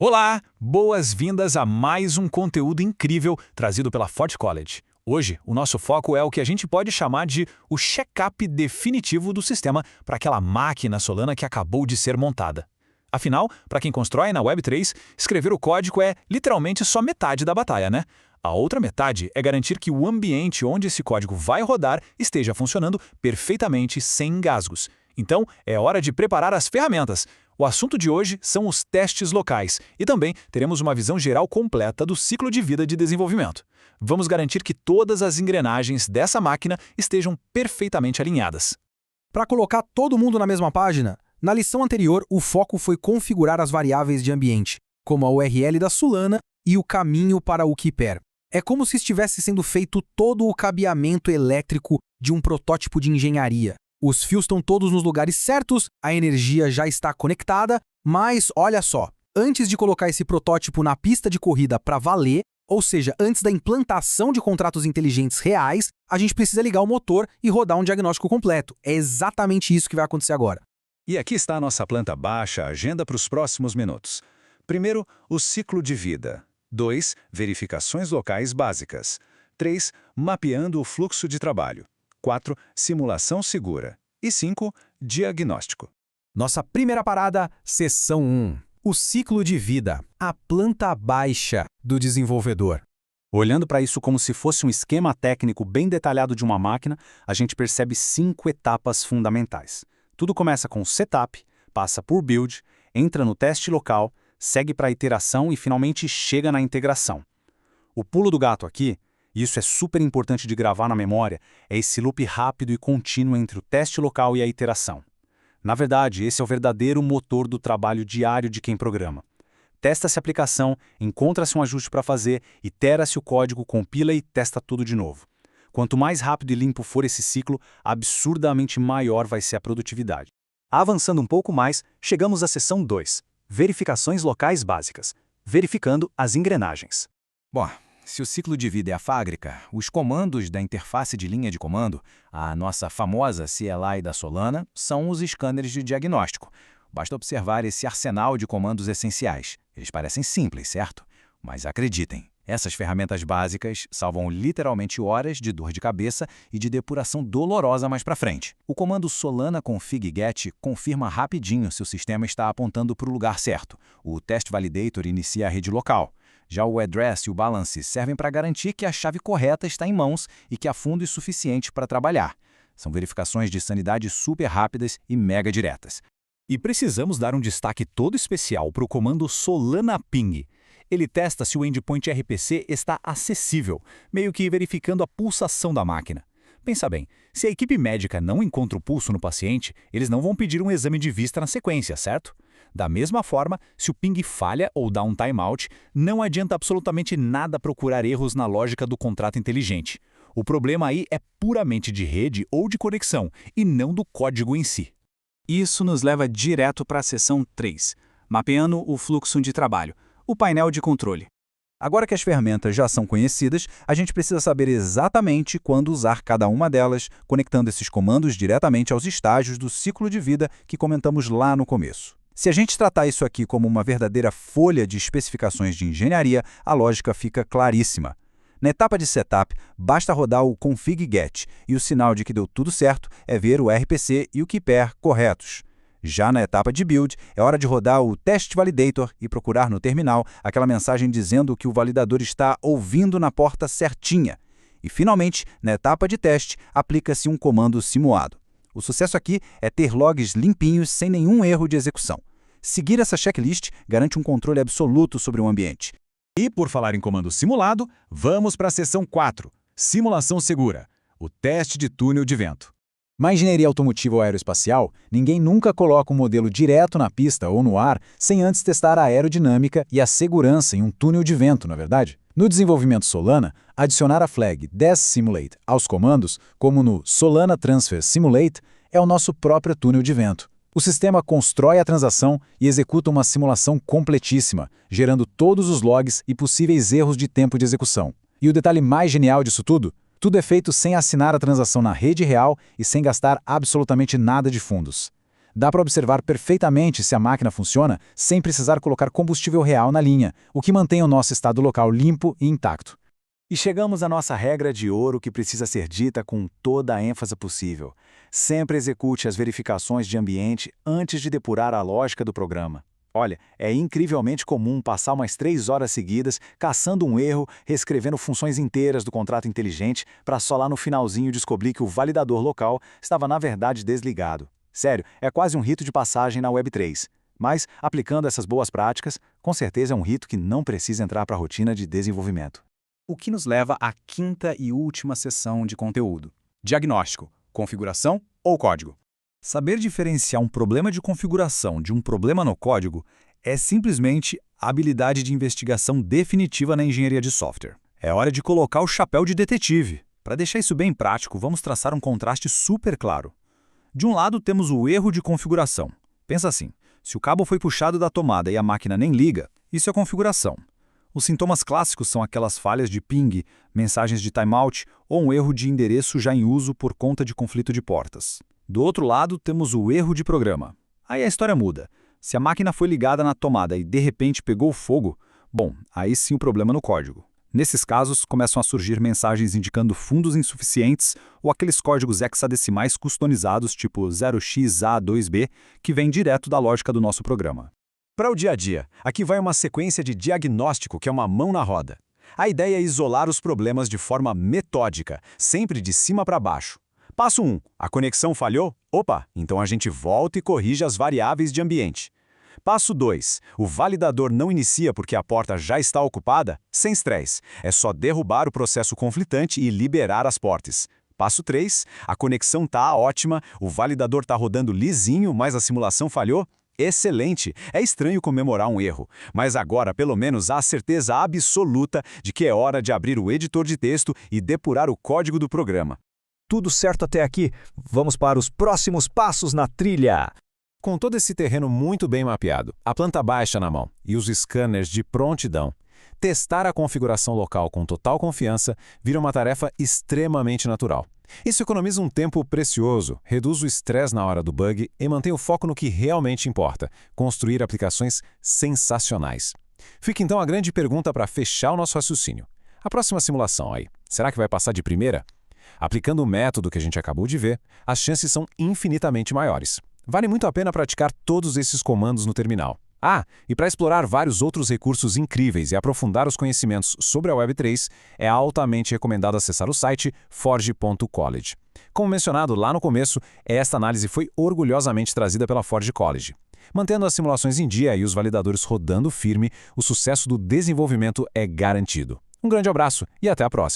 Olá, boas-vindas a mais um conteúdo incrível trazido pela Fort College. Hoje, o nosso foco é o que a gente pode chamar de o check-up definitivo do sistema para aquela máquina Solana que acabou de ser montada. Afinal, para quem constrói na Web3, escrever o código é literalmente só metade da batalha, né? A outra metade é garantir que o ambiente onde esse código vai rodar esteja funcionando perfeitamente sem engasgos. Então, é hora de preparar as ferramentas. O assunto de hoje são os testes locais e também teremos uma visão geral completa do ciclo de vida de desenvolvimento. Vamos garantir que todas as engrenagens dessa máquina estejam perfeitamente alinhadas. Para colocar todo mundo na mesma página, na lição anterior o foco foi configurar as variáveis de ambiente, como a URL da Solana e o caminho para o Keeper. É como se estivesse sendo feito todo o cabeamento elétrico de um protótipo de engenharia. Os fios estão todos nos lugares certos, a energia já está conectada, mas olha só, antes de colocar esse protótipo na pista de corrida para valer, ou seja, antes da implantação de contratos inteligentes reais, a gente precisa ligar o motor e rodar um diagnóstico completo. É exatamente isso que vai acontecer agora. E aqui está a nossa planta baixa, agenda para os próximos minutos. Primeiro, o ciclo de vida. 2. Verificações locais básicas. 3. Mapeando o fluxo de trabalho. 4. Simulação segura. E 5. Diagnóstico. Nossa primeira parada, seção 1. O ciclo de vida, a planta baixa do desenvolvedor. Olhando para isso como se fosse um esquema técnico bem detalhado de uma máquina, a gente percebe 5 etapas fundamentais. Tudo começa com setup, passa por build, entra no teste local, segue para a iteração e finalmente chega na integração. O pulo do gato aqui, e isso é super importante de gravar na memória, é esse loop rápido e contínuo entre o teste local e a iteração. Na verdade, esse é o verdadeiro motor do trabalho diário de quem programa. Testa-se a aplicação, encontra-se um ajuste para fazer, itera-se o código, compila e testa tudo de novo. Quanto mais rápido e limpo for esse ciclo, absurdamente maior vai ser a produtividade. Avançando um pouco mais, chegamos à seção 2, verificações locais básicas, verificando as engrenagens. Bom, se o ciclo de vida é a fábrica, os comandos da interface de linha de comando, a nossa famosa CLI da Solana, são os scanners de diagnóstico. Basta observar esse arsenal de comandos essenciais. Eles parecem simples, certo? Mas acreditem, essas ferramentas básicas salvam literalmente horas de dor de cabeça e de depuração dolorosa mais para frente. O comando solana config get confirma rapidinho se o sistema está apontando para o lugar certo. O test validator inicia a rede local. Já o address e o balance servem para garantir que a chave correta está em mãos e que há fundo suficiente para trabalhar. São verificações de sanidade super rápidas e mega diretas. E precisamos dar um destaque todo especial para o comando Solana Ping. Ele testa se o endpoint RPC está acessível, meio que verificando a pulsação da máquina. Pensa bem, se a equipe médica não encontra o pulso no paciente, eles não vão pedir um exame de vista na sequência, certo? Da mesma forma, se o ping falha ou dá um timeout, não adianta absolutamente nada procurar erros na lógica do contrato inteligente. O problema aí é puramente de rede ou de conexão, e não do código em si. Isso nos leva direto para a seção 3, mapeando o fluxo de trabalho, o painel de controle. Agora que as ferramentas já são conhecidas, a gente precisa saber exatamente quando usar cada uma delas, conectando esses comandos diretamente aos estágios do ciclo de vida que comentamos lá no começo. Se a gente tratar isso aqui como uma verdadeira folha de especificações de engenharia, a lógica fica claríssima. Na etapa de setup, basta rodar o config get e o sinal de que deu tudo certo é ver o RPC e o Keeper corretos. Já na etapa de build, é hora de rodar o test validator e procurar no terminal aquela mensagem dizendo que o validador está ouvindo na porta certinha. E finalmente, na etapa de teste, aplica-se um comando simulado. O sucesso aqui é ter logs limpinhos sem nenhum erro de execução. Seguir essa checklist garante um controle absoluto sobre o ambiente. E por falar em comando simulado, vamos para a seção 4, simulação segura, o teste de túnel de vento. Na engenharia automotiva ou aeroespacial, ninguém nunca coloca um modelo direto na pista ou no ar sem antes testar a aerodinâmica e a segurança em um túnel de vento, não é verdade? No desenvolvimento Solana, adicionar a flag DESSimulate aos comandos, como no Solana Transfer Simulate, é o nosso próprio túnel de vento. O sistema constrói a transação e executa uma simulação completíssima, gerando todos os logs e possíveis erros de tempo de execução. E o detalhe mais genial disso tudo? Tudo é feito sem assinar a transação na rede real e sem gastar absolutamente nada de fundos. Dá para observar perfeitamente se a máquina funciona sem precisar colocar combustível real na linha, o que mantém o nosso estado local limpo e intacto. E chegamos à nossa regra de ouro que precisa ser dita com toda a ênfase possível. Sempre execute as verificações de ambiente antes de depurar a lógica do programa. Olha, é incrivelmente comum passar umas 3 horas seguidas caçando um erro, reescrevendo funções inteiras do contrato inteligente para só lá no finalzinho descobrir que o validador local estava na verdade desligado. Sério, é quase um rito de passagem na Web3. Mas, aplicando essas boas práticas, com certeza é um rito que não precisa entrar para a rotina de desenvolvimento. O que nos leva à quinta e última seção de conteúdo: diagnóstico, configuração ou código. Saber diferenciar um problema de configuração de um problema no código é simplesmente a habilidade de investigação definitiva na engenharia de software. É hora de colocar o chapéu de detetive. Para deixar isso bem prático, vamos traçar um contraste super claro. De um lado, temos o erro de configuração. Pensa assim, se o cabo foi puxado da tomada e a máquina nem liga, isso é configuração. Os sintomas clássicos são aquelas falhas de ping, mensagens de timeout ou um erro de endereço já em uso por conta de conflito de portas. Do outro lado, temos o erro de programa. Aí a história muda. Se a máquina foi ligada na tomada e de repente pegou fogo, bom, aí sim o problema no código. Nesses casos, começam a surgir mensagens indicando fundos insuficientes ou aqueles códigos hexadecimais customizados tipo 0xA2B que vêm direto da lógica do nosso programa. Para o dia a dia, aqui vai uma sequência de diagnóstico que é uma mão na roda. A ideia é isolar os problemas de forma metódica, sempre de cima para baixo. Passo 1. A conexão falhou? Opa, então a gente volta e corrige as variáveis de ambiente. Passo 2. O validador não inicia porque a porta já está ocupada? Sem estresse. É só derrubar o processo conflitante e liberar as portas. Passo 3. A conexão está ótima, o validador está rodando lisinho, mas a simulação falhou? Excelente! É estranho comemorar um erro, mas agora pelo menos há a certeza absoluta de que é hora de abrir o editor de texto e depurar o código do programa. Tudo certo até aqui? Vamos para os próximos passos na trilha! Com todo esse terreno muito bem mapeado, a planta baixa na mão e os scanners de prontidão, testar a configuração local com total confiança vira uma tarefa extremamente natural. Isso economiza um tempo precioso, reduz o estresse na hora do bug e mantém o foco no que realmente importa, construir aplicações sensacionais. Fica então a grande pergunta para fechar o nosso raciocínio. A próxima simulação aí, será que vai passar de primeira? Aplicando o método que a gente acabou de ver, as chances são infinitamente maiores. Vale muito a pena praticar todos esses comandos no terminal. Ah, e para explorar vários outros recursos incríveis e aprofundar os conhecimentos sobre a Web3, é altamente recomendado acessar o site forge.college. Como mencionado lá no começo, esta análise foi orgulhosamente trazida pela Forge College. Mantendo as simulações em dia e os validadores rodando firme, o sucesso do desenvolvimento é garantido. Um grande abraço e até a próxima!